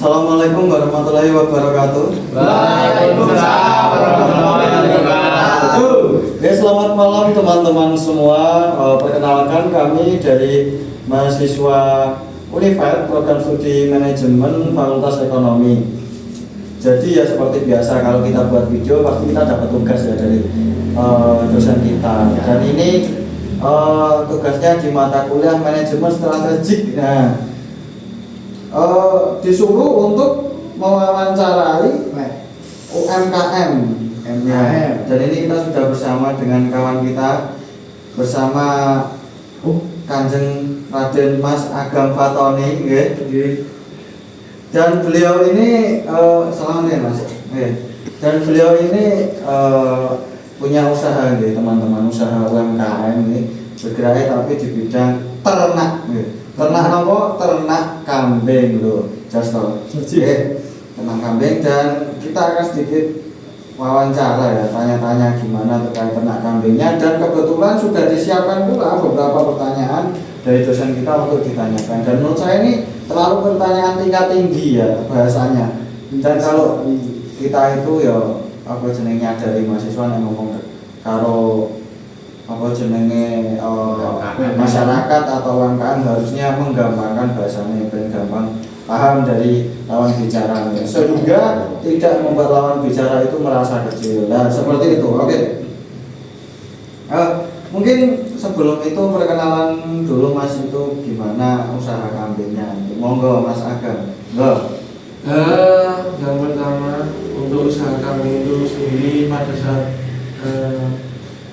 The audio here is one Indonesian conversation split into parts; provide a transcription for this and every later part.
Assalamualaikum warahmatullahi wabarakatuh. Waalaikumsalam warahmatullahi wabarakatuh. Ya, selamat malam teman-teman semua. Perkenalkan kami dari mahasiswa Unified Program Studi Manajemen Fakultas Ekonomi. Jadi ya seperti biasa kalau kita buat video pasti kita dapat tugas ya dari dosen kita. Dan ini tugasnya di mata kuliah manajemen strategik. Nah, disuruh untuk mewawancarai UMKM. Dan ini kita sudah bersama dengan kawan kita, bersama Kanjeng Raden Mas Agam Fatoni, dan beliau ini selamat ya Mas. Dan beliau ini punya usaha, teman-teman, usaha UMKM ini bergerak tapi di bidang ternak. Ternak apa? Ternak kambing loh, Jasto. Ternak kambing, dan kita akan sedikit wawancara ya, tanya-tanya gimana terkait ternak kambingnya, dan kebetulan sudah disiapkan pula beberapa pertanyaan dari dosen kita untuk ditanyakan. Dan menurut saya ini terlalu pertanyaan tingkat tinggi ya bahasanya. Dan kalau kita itu ya apa jenengnya dari mahasiswa yang ngomong karo apa jenenge masyarakat atau UMKM harusnya menggambarkan bahasanya yang gampang paham dari lawan bicara, sehingga tidak membuat lawan bicara itu merasa kecil. Nah, seperti itu. Oke. Mungkin sebelum itu perkenalan dulu Mas, itu gimana usaha kambingnya? Monggo Mas Agam. Yang pertama untuk usaha kambing itu sendiri pada saat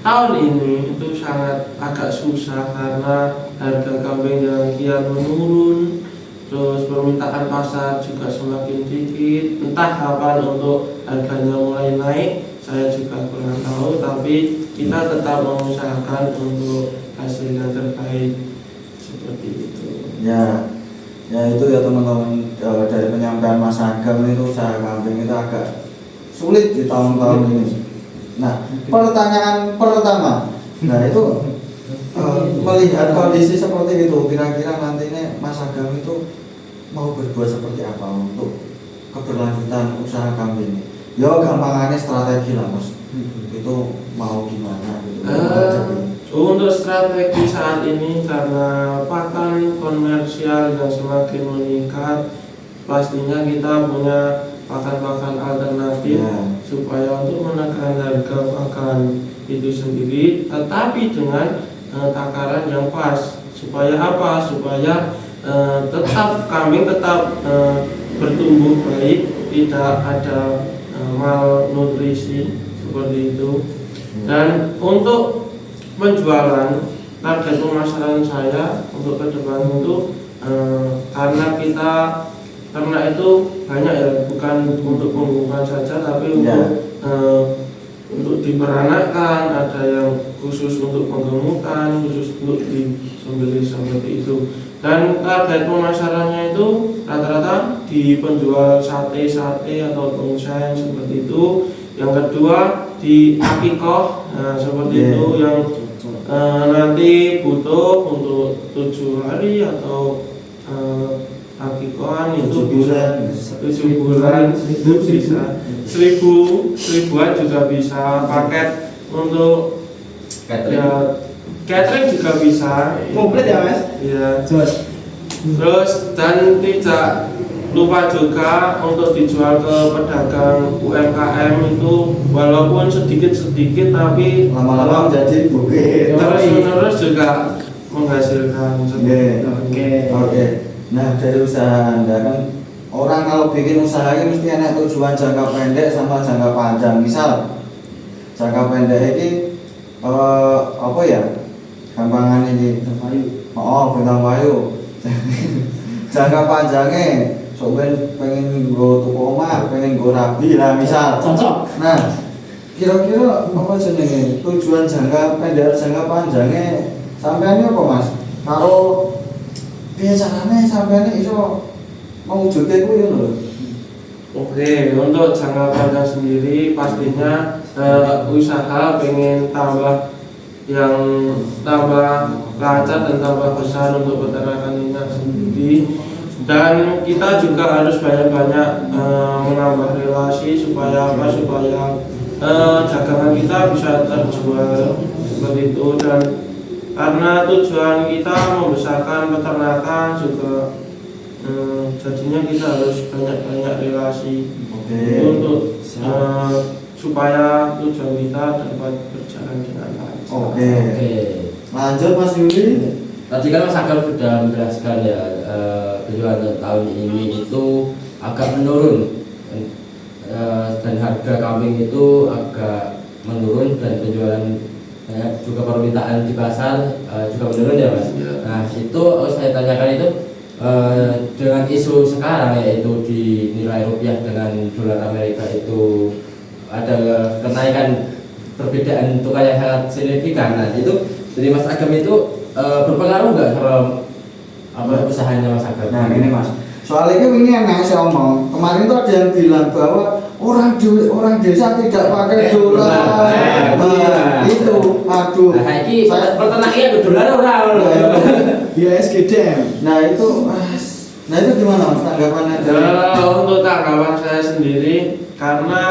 tahun ini itu sangat agak susah karena harga kambing yang kian menurun, terus permintaan pasar juga semakin dikit. Entah kapan untuk harganya mulai naik, saya juga kurang tahu, tapi kita tetap mengusahakan untuk hasil yang terbaik seperti itu. Ya itu ya teman-teman, dari penyampaian Mas Agam itu usaha kambing itu agak sulit di tahun-tahun ini. Nah, pertanyaan pertama, nah itu melihat kondisi seperti itu, kira-kira nantinya Mas Agam itu mau berbuat seperti apa untuk keberlanjutan usaha kambing? Ya gampangannya strategi lah Mas. Itu mau gimana gitu. Untuk strategi saat ini karena pakan komersial yang semakin meningkat, pastinya kita punya pakan-pakan alternatif supaya untuk menekan harga pakan itu sendiri, tetapi dengan takaran yang pas. Supaya apa? Supaya tetap kambing tetap bertumbuh baik, tidak ada malnutrisi seperti itu. Dan untuk penjualan, target pemasaran saya untuk ke depan itu karena kita ternak itu banyak ya, bukan untuk pembukaan saja tapi untuk diperanakkan, ada yang khusus untuk penggemukan, khusus untuk disembelih seperti itu. Dan target pemasarannya itu rata-rata di penjual sate atau tongseng seperti itu. Yang kedua di akikoh, seperti itu yang nanti butuh untuk 7 hari atau akikohan itu bisa 7 bulan itu bisa 1000-an juga bisa. Paket untuk catering juga bisa komplit ya Mas? Iya. Terus dan tidak lupa juga untuk dijual ke pedagang UMKM itu, walaupun sedikit-sedikit tapi lama-lama jadi bukit. Terus juga menghasilkan. Oke. Nah, dari usaha Anda kan, orang kalau bikin usaha ini mesti ada tujuan jangka pendek sama jangka panjang. Misal jangka pendek ini apa ya? Gampangan ini bintang payu. Jangka panjangnya pengen go tuku omah, pengen go rabi lah misal. Cocok. Nah, kira-kira apa jenenge? Tujuan jangka pendek jangka panjangnya sampean apa Mas? Karo piye carane sampean iso mewujudke kuwi lho. Oke, untuk jangka panjang sendiri pastinya usaha pengen tambah lancar dan tambah besar untuk peternakan ini sendiri. Dan kita juga harus banyak-banyak menambah relasi supaya apa? Supaya dagangan kita bisa terjual seperti itu. Dan karena tujuan kita membesarkan peternakan juga, jadinya kita harus banyak-banyak relasi untuk supaya tujuan kita dapat berjalan dengan lancar. Oke. Lanjut Mas Yuli. Tadi kan Mas Agam sudah menjelaskan ya, penjualan tahun ini itu agak menurun, dan harga kambing itu agak menurun, dan penjualan juga permintaan di pasar juga menurun ya Mas. Ya. Nah itu saya tanyakan itu dengan isu sekarang, yaitu di nilai rupiah dengan dolar Amerika itu ada kenaikan perbedaan tukar yang sangat signifikan. Nah itu dari Mas Agam itu berpengaruh nggak sama usahanya Mas Agam? Nah ini Mas, soalnya ini yang saya omong kemarin tuh ada yang bilang bahwa orang desa tidak pakai dolar. Itu aduh. Nah ini peternaknya ada dolar orang. Ya SGDM. Nah itu gimana Mas tanggapannya? Untuk tanggapan saya sendiri, karena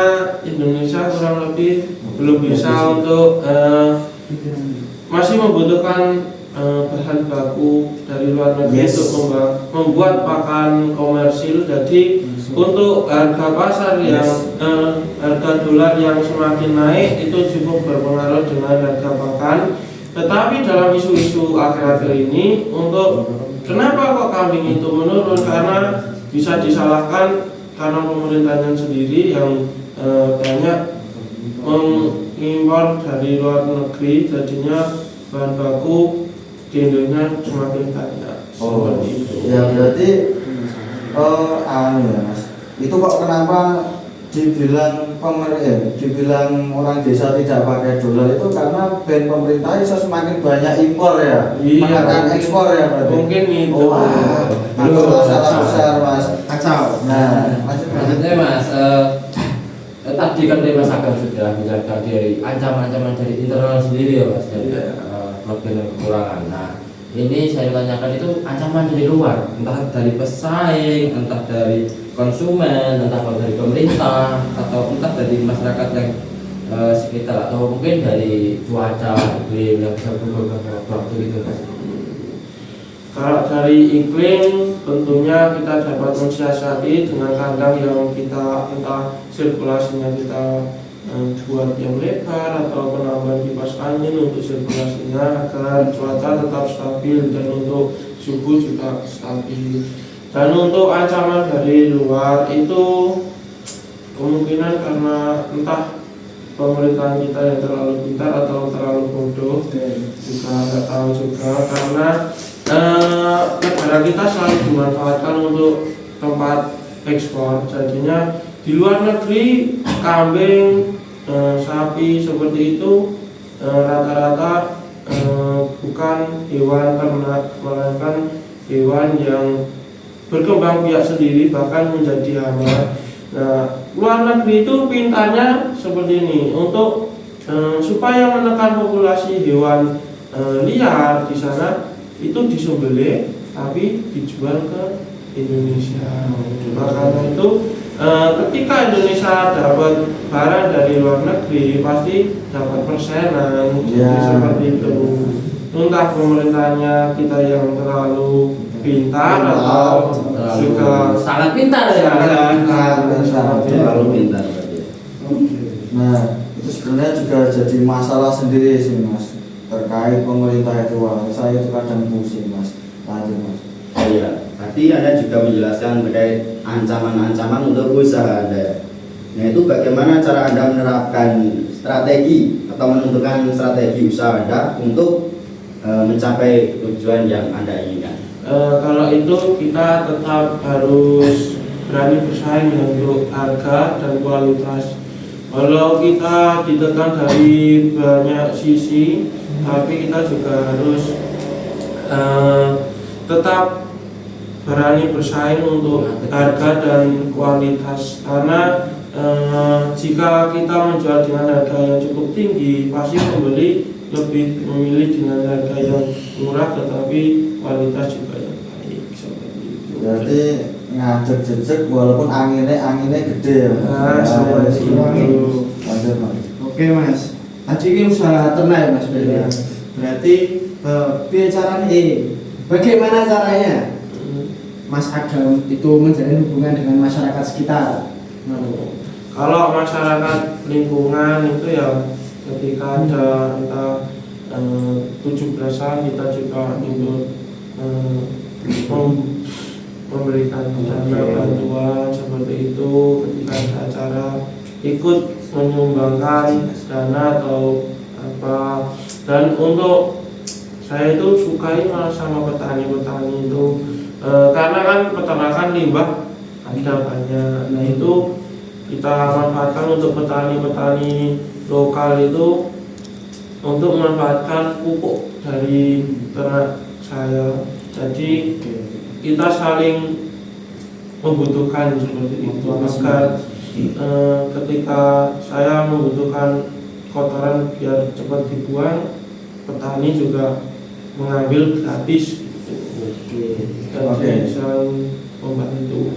Indonesia kurang lebih belum bisa untuk masih membutuhkan bahan baku dari luar negeri untuk membuat pakan komersil. Jadi untuk harga pasar yang harga dolar yang semakin naik itu cukup berpengaruh dengan harga pakan. Tetapi dalam isu-isu akhir-akhir ini, untuk kenapa kok kambing itu menurun, karena bisa disalahkan karena pemerintahnya sendiri yang banyak mengimpor dari luar negeri, jadinya bahan baku di Indonesia semakin banyak. Seperti itu. Ya berarti ya Mas, itu kok kenapa dibilang orang desa tidak pakai dolar itu karena band pemerintah itu semakin banyak impor ya, menekan ekspor ya berarti. Mungkin itu. Itu masalah besar Mas. Kacau. Nah, Maksudnya Mas, tadi kan dari Mas Agam sudah menjaga dari ancaman-ancaman dari internal sendiri ya Mas, dari kelebihan dan kekurangan. Nah ini saya tanyakan itu ancaman dari luar, entah dari pesaing, entah dari konsumen, entah dari pemerintah, atau entah dari masyarakat yang sekitar, atau mungkin dari cuaca iklim yang bisa berubah waktu gitu Mas. Kalau dari iklim, tentunya kita dapat mensiasati dengan kandang yang kita entah sirkulasinya kita buat yang lebar atau penambahan kipas angin untuk sirkulasinya agar cuaca tetap stabil, dan untuk suhu juga stabil. Dan untuk ancaman dari luar itu kemungkinan karena entah pemerintahan kita yang terlalu pintar atau terlalu bodoh, juga nggak tahu juga, karena negara kita selalu dimanfaatkan untuk tempat ekspor. Jadinya di luar negeri kambing, sapi seperti itu rata-rata bukan hewan ternak, melainkan hewan yang berkembang biak sendiri, bahkan menjadi hama. Nah, luar negeri itu pintarnya seperti ini, untuk supaya menekan populasi hewan liar di sana, itu disembelih tapi dijual ke Indonesia. Makanya itu ketika Indonesia dapat barang dari luar negeri pasti dapat persenan, seperti itu. Entah pemerintahnya kita yang terlalu pintar atau juga sangat pintar ya. Terlalu pintar berarti. Nah, itu sebenarnya juga jadi masalah sendiri sih Mas, terkait pemerintah itu. Saya itu kadang pusing Mas. Lanjut Mas. Iya, tadi Anda juga menjelaskan terkait ancaman-ancaman untuk usaha Anda. Nah, itu bagaimana cara Anda menerapkan strategi atau menentukan strategi usaha Anda untuk mencapai tujuan yang Anda inginkan? Kalau itu kita tetap harus berani bersaing untuk harga dan kualitas. Kalau kita ditekan dari banyak sisi, tapi kita juga harus tetap berani bersaing untuk harga dan kualitas. Karena jika kita menjual dengan harga yang cukup tinggi, pasti pembeli lebih memilih dengan harga yang murah tetapi kualitas juga yang baik, seperti itu. Berarti ngadeg jejeg walaupun anginnya gede ya. Nah, seperti itu. Lanjut Mas. Oke Mas. Tadi ini usaha ternak ya Mas berarti. Iya. Berarti piye caranya? Bagaimana caranya Mas Agam itu menjalin hubungan dengan masyarakat sekitar? Kalau masyarakat lingkungan itu ya ketika ada entah 17-an kita juga ikut memberikan dana bantuan seperti itu. Ketika ada acara ikut menyumbangkan dana atau apa. Dan untuk saya itu sukai malah sama petani-petani itu karena kan peternakan limbah ada banyak. Nah itu kita manfaatkan untuk petani-petani lokal itu untuk memanfaatkan pupuk dari ternak saya. Jadi kita saling membutuhkan seperti itu agar ketika saya membutuhkan kotoran biar cepat dibuang, petani juga mengambil gratis. Jadi saling membantu.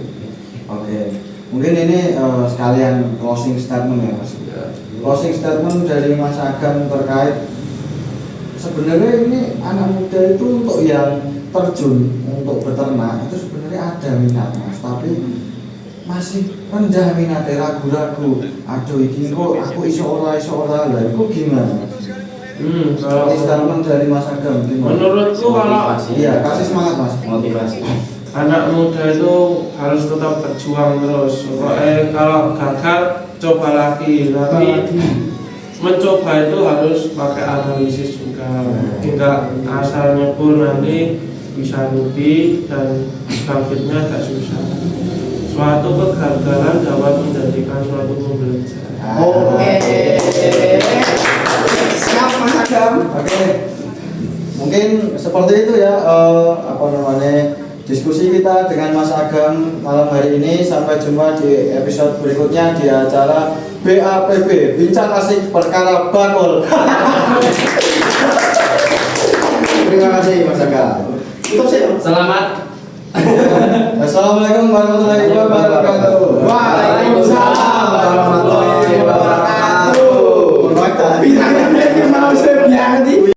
Oke. Mungkin ini sekalian closing statement ya Mas. Closing statement dari Mas Agam terkait sebenarnya ini anak muda itu untuk yang terjun untuk beternak itu sebenarnya ada minat Mas, tapi masih rendah minatnya, ragu-ragu. Aduh iki kok aku iso ora lah, itu gimana? Kalau statement dari Mas Agam gimana? menurutku kalau Iya, kasih semangat Mas. Motivasi. anak muda itu harus tetap berjuang terus. Pokoknya kalau gagal coba lagi, tapi mencoba itu harus pakai analisis juga. Tidak asal nyebur nanti bisa rugi dan bangkitnya agak susah. Suatu kegagalan dapat menjadikan suatu pembelajaran. Oke. Siap Mas Agam. Oke. Mungkin seperti itu ya diskusi kita dengan Mas Agam malam hari ini. Sampai jumpa di episode berikutnya di acara BAPB, Bincang Asik Perkara Bakul. Terima kasih Mas Agam. Selamat. Assalamualaikum warahmatullahi